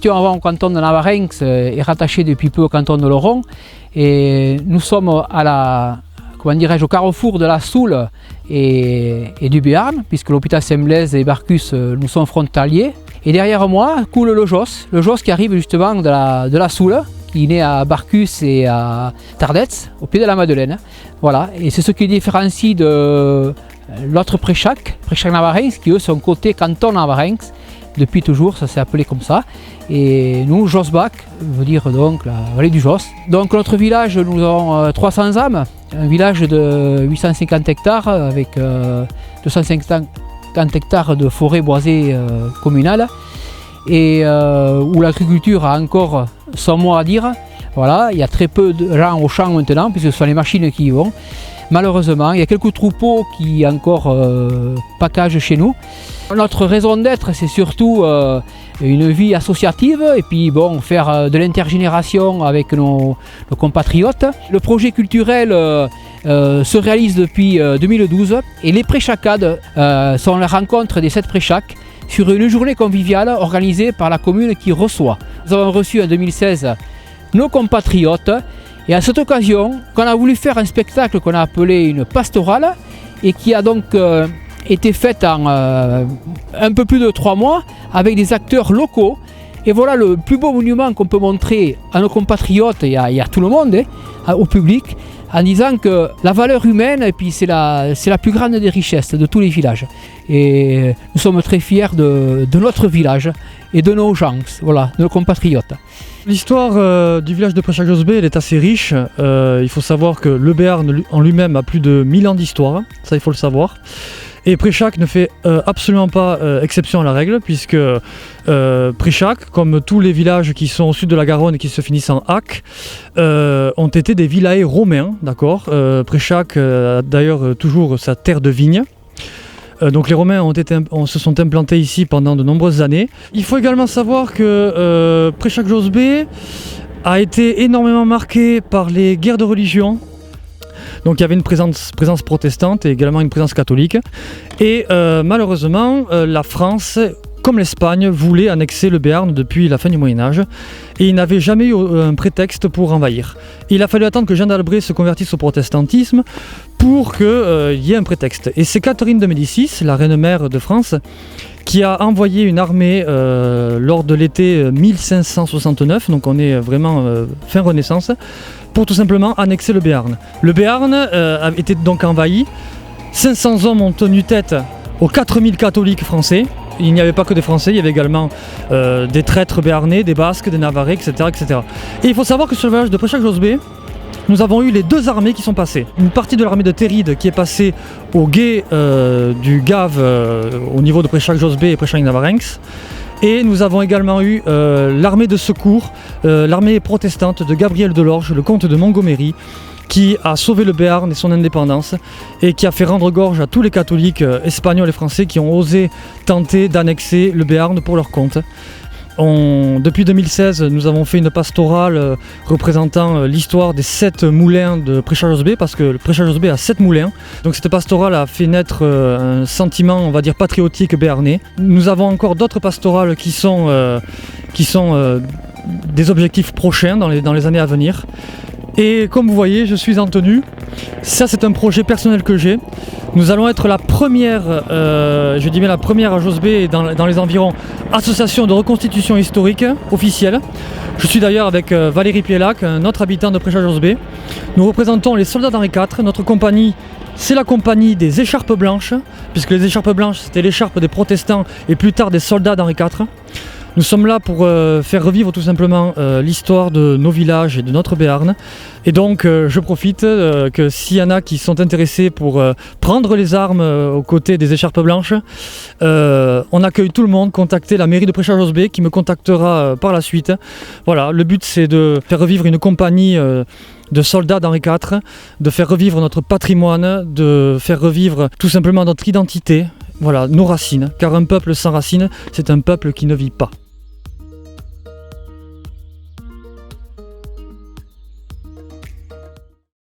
étions avant au canton de Navarenx et rattachés depuis peu au canton de Laurent. Et nous sommes au carrefour de la Soule et du Béarn, puisque l'hôpital Saint-Blaise et Barcus nous sont frontaliers. Et derrière moi coule le Josse qui arrive justement de la Soule, qui est né à Barcus et à Tardets, au pied de la Madeleine. Voilà, et c'est ce qui différencie de l'autre Préchac Navarenx, qui eux sont côté canton Navarenx. Depuis toujours, ça s'est appelé comme ça. Et nous, Jossbach, veut dire donc la vallée du Josse. Donc notre village, nous avons 300 âmes, un village de 850 hectares avec 250 hectares de forêt boisée communale et où l'agriculture a encore son mot à dire. Voilà, il y a très peu de gens au champ maintenant puisque ce sont les machines qui y vont. Malheureusement, il y a quelques troupeaux qui encore packagent chez nous. Notre raison d'être, c'est surtout une vie associative et puis bon, faire de l'intergénération avec nos compatriotes. Le projet culturel se réalise depuis 2012 et les préchacades sont la rencontre des 7 préchacs sur une journée conviviale organisée par la commune qui reçoit. Nous avons reçu en 2016 nos compatriotes et à cette occasion, qu'on a voulu faire un spectacle qu'on a appelé une pastorale et qui a donc été faite en un peu plus de 3 mois avec des acteurs locaux. Et voilà le plus beau monument qu'on peut montrer à nos compatriotes et à tout le monde, au public, en disant que la valeur humaine, et puis c'est la plus grande des richesses de tous les villages. Et nous sommes très fiers de notre village et de nos gens, voilà, de nos compatriotes. L'histoire du village de Préchac-Josbé, elle est assez riche. Il faut savoir que le Béarn en lui-même a plus de 1000 ans d'histoire, ça il faut le savoir. Et Préchac ne fait absolument pas exception à la règle, puisque Préchac, comme tous les villages qui sont au sud de la Garonne et qui se finissent en Ac, ont été des villaets romains, d'accord. Préchac a d'ailleurs toujours sa terre de vigne. Donc les Romains se sont implantés ici pendant de nombreuses années. Il faut également savoir que Préchac-Josbé a été énormément marqué par les guerres de religion. Donc il y avait une présence protestante et également une présence catholique. Et malheureusement, la France, comme l'Espagne, voulait annexer le Béarn depuis la fin du Moyen-Âge. Et il n'avait jamais eu un prétexte pour envahir. Il a fallu attendre que Jeanne d'Albret se convertisse au protestantisme pour qu'il y ait un prétexte. Et c'est Catherine de Médicis, la reine-mère de France, qui a envoyé une armée lors de l'été 1569, donc on est vraiment fin Renaissance, pour tout simplement annexer le Béarn. Le Béarn a été donc envahi, 500 hommes ont tenu tête aux 4000 catholiques français. Il n'y avait pas que des Français, il y avait également des traîtres béarnais, des Basques, des Navarrais, etc., etc. Et il faut savoir que sur le village de Préchac-Josbé, nous avons eu les 2 armées qui sont passées. Une partie de l'armée de Téride qui est passée au gué du Gave au niveau de Préchac-Josbé et Préchac-Navarenx. Et nous avons également eu l'armée de secours, l'armée protestante de Gabriel Delorge, le comte de Montgomery, qui a sauvé le Béarn et son indépendance et qui a fait rendre gorge à tous les catholiques espagnols et français qui ont osé tenter d'annexer le Béarn pour leur compte. Depuis 2016, nous avons fait une pastorale représentant l'histoire des 7 moulins de Préchac-Josbé, parce que le Préchac-Josbé a 7 moulins. Donc cette pastorale a fait naître un sentiment, on va dire, patriotique béarnais. Nous avons encore d'autres pastorales qui sont des objectifs prochains dans les années à venir. Et comme vous voyez, je suis en tenue. Ça, c'est un projet personnel que j'ai. Nous allons être la première, je dis bien la première à Josbé et dans les environs, association de reconstitution historique officielle. Je suis d'ailleurs avec Valérie Pielac, un autre habitant de Préchac-Josbé. Nous représentons les soldats d'Henri IV. Notre compagnie, c'est la compagnie des écharpes blanches, puisque les écharpes blanches, c'était l'écharpe des protestants et plus tard des soldats d'Henri IV. Nous sommes là pour faire revivre tout simplement l'histoire de nos villages et de notre Béarn. Et donc je profite que s'il y en a qui sont intéressés pour prendre les armes aux côtés des écharpes blanches, on accueille tout le monde. Contactez la mairie de Préchac-Josbé qui me contactera par la suite. Voilà, le but c'est de faire revivre une compagnie de soldats d'Henri IV, de faire revivre notre patrimoine, de faire revivre tout simplement notre identité. Voilà, nos racines, car un peuple sans racines, c'est un peuple qui ne vit pas.